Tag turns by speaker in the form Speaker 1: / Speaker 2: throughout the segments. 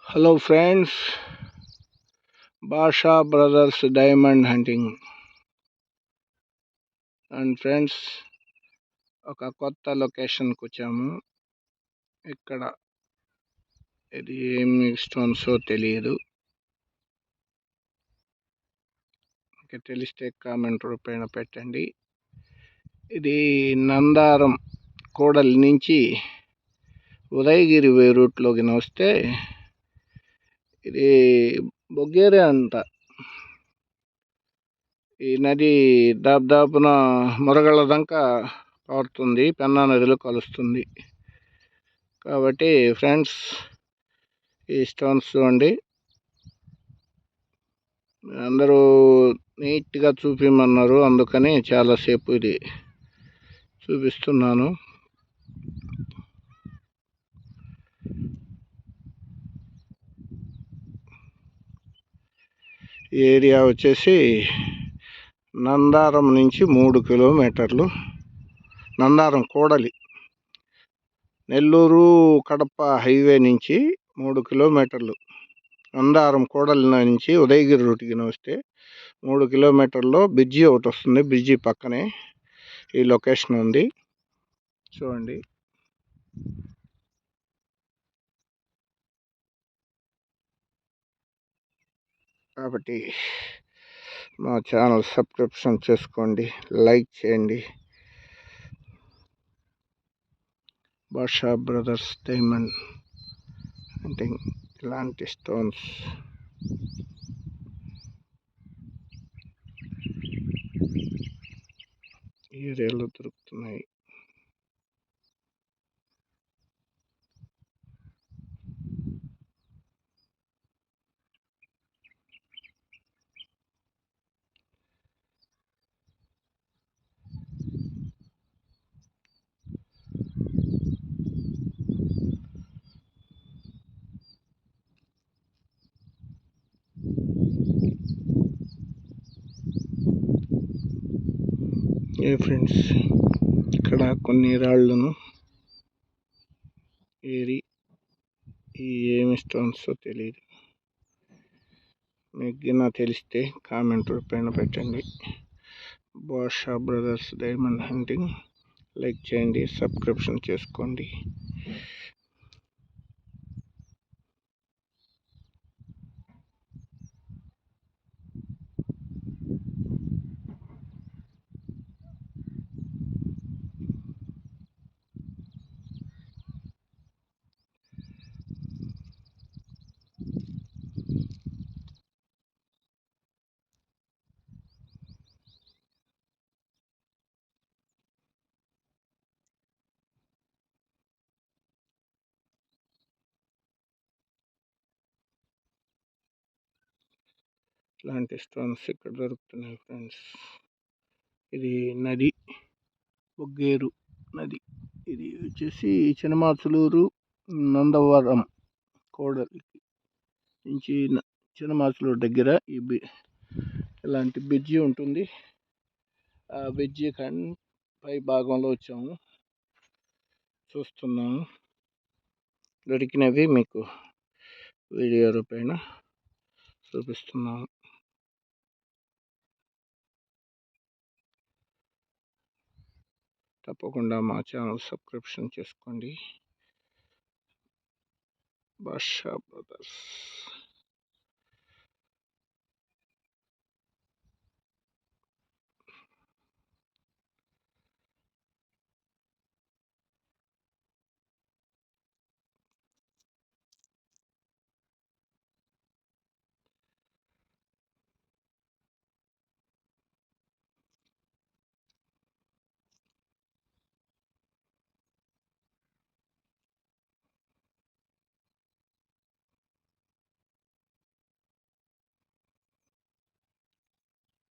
Speaker 1: Hello friends, Basha Brothers Diamond Hunting and friends, ఒక కొత్త లొకేషన్కి వచ్చాము. ఇక్కడ ఇది ఏమి స్టోన్సో తెలియదు. తెలిస్తే కామెంట్ రూపేణ పెట్టండి. ఇది నందారం కోడలి నుంచి ఉదయగిరి వే రూట్లోకి వస్తే ఇది బొగ్గేరే అంట. ఈ నది దాదాపున మురగళ్ళ దాకా పారుతుంది, పెన్నా నదిలో కలుస్తుంది. కాబట్టి ఫ్రెండ్స్, ఈ స్టోన్స్ చూడండి, అందరూ నీట్గా చూపించమన్నారు, అందుకని చాలాసేపు ఇది చూపిస్తున్నాను. ఏరియా వచ్చేసి నందారం నుంచి 3 కిలోమీటర్లు. నందారం కోడలి, నెల్లూరు కడప హైవే నుంచి 3 కిలోమీటర్లు. నందారం కోడలి నుంచి ఉదయగిరి రూట్కి వస్తే 3 కిలోమీటర్లో బ్రిడ్జి ఒకటి వస్తుంది. బ్రిడ్జి పక్కనే ఈ లొకేషన్ ఉంది, చూడండి. కాబట్టి మా ఛానల్ సబ్స్క్రిప్షన్ చేసుకోండి, లైక్ చేయండి. బాషా బ్రదర్స్ డైమండ్ హంటింగ్, ఇలాంటి స్టోన్స్ ఏరియాలో దొరుకుతున్నాయి. ఏ ఫ్రెండ్స్, ఇక్కడ కొన్ని రాళ్ళను ఏరి ఏమి స్టోన్సో తెలియదు. మీకు తెలిస్తే కామెంట్ రూపేణ పెట్టండి. బాషా బ్రదర్స్ డైమండ్ హంటింగ్, లైక్ చేయండి, సబ్స్క్రిప్షన్ చేసుకోండి. ఇలాంటి స్టోన్స్ ఇక్కడ దొరుకుతున్నాయి ఫ్రెండ్స్. ఇది నది, బొగ్గేరు నది. ఇది వచ్చేసి చినమాచులూరు నందవరం కోడలికి నుంచి చినమాచులూరు దగ్గర ఇలాంటి బ్రిడ్జి ఉంటుంది. ఆ బ్రిడ్జి పై భాగంలో వచ్చాము, చూస్తున్నాము. దొరికినవి మీకు వీడియో రూపేణ చూపిస్తున్నాము. తప్పకుండా మా ఛానల్ సబ్స్క్రిప్షన్ చేసుకోండి. Basha brothers.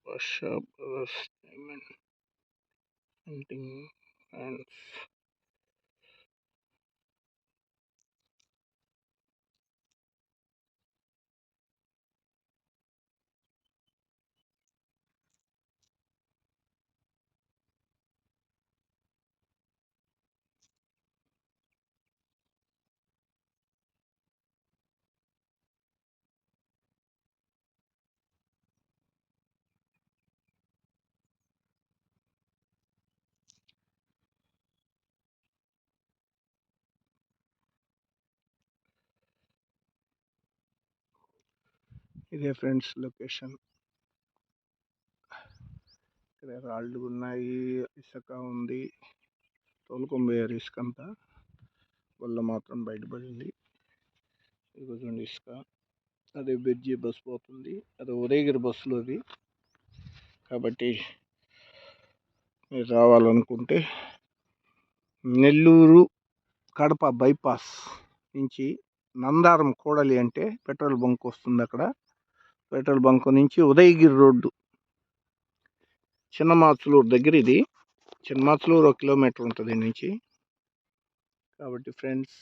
Speaker 1: Basha Brothers Diamond Hunting and ఇదే ఫ్రెండ్స్ లొకేషన్. ఇక్కడ రాళ్ళు ఉన్నాయి, ఇసుక ఉంది, తోలుకొని ఇసుక అంతా, వల్ల మాత్రం బయటపడింది. ఇదిగో చూడండి ఇసుక. అదే బ్రిడ్జి బస్సు పోతుంది, అది ఉదయగిరి బస్సులు అది. కాబట్టి మీరు రావాలనుకుంటే నెల్లూరు కడప బైపాస్ నుంచి నందారం కూడలి అంటే పెట్రోల్ బంక్ వస్తుంది. అక్కడ పెట్రోల్ బంక్ నుంచి ఉదయగిరి రోడ్డు చిన్నమాచులూరు దగ్గర, ఇది చిన్నమాచులూరు 1 కిలోమీటర్ ఉంటుంది దీని నుంచి. కాబట్టి ఫ్రెండ్స్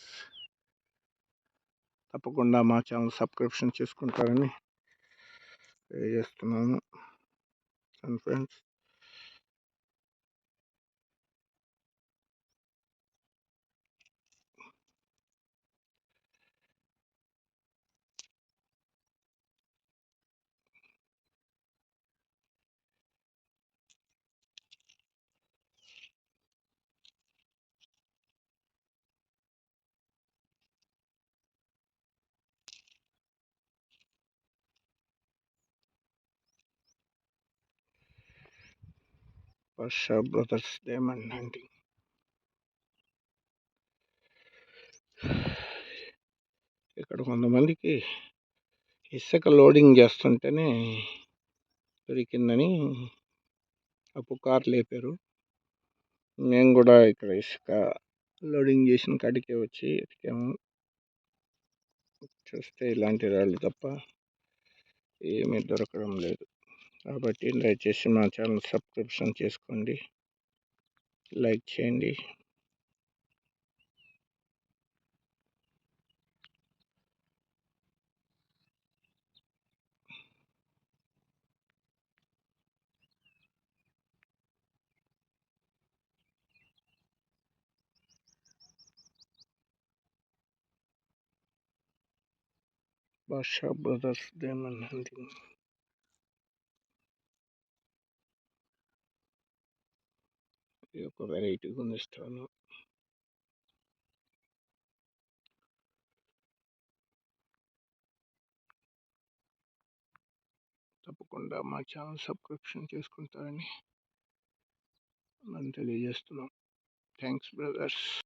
Speaker 1: తప్పకుండా మా ఛానల్ సబ్స్క్రిప్షన్ చేసుకుంటారని తెలియజేస్తున్నాను. And friends Varsha brothers diamond hunting. ఇక్కడ కొంతమందికి ఇసుక లోడింగ్ చేస్తుంటేనే దొరికిందని పుకార్లు లేపారు. మేము కూడా ఇక్కడ ఇసుక లోడింగ్ చేసిన కాడికే వచ్చి ఎతికాము. చూస్తే ఇలాంటి రాళ్ళు తప్ప ఏమీ దొరకడం లేదు. కాబట్టి దయచేసి మా ఛానల్ సబ్స్క్రిప్షన్ చేసుకోండి, లైక్ చేయండి. వర్ష బ్రదర్స్ డైమండ్ హంటింగ్. ఇది ఒక వెరైటీగా ఉంది స్టోన్. తప్పకుండా మా ఛానల్ సబ్స్క్రిప్షన్ చేసుకుంటారని మనం తెలియజేస్తున్నాం. Thanks brothers.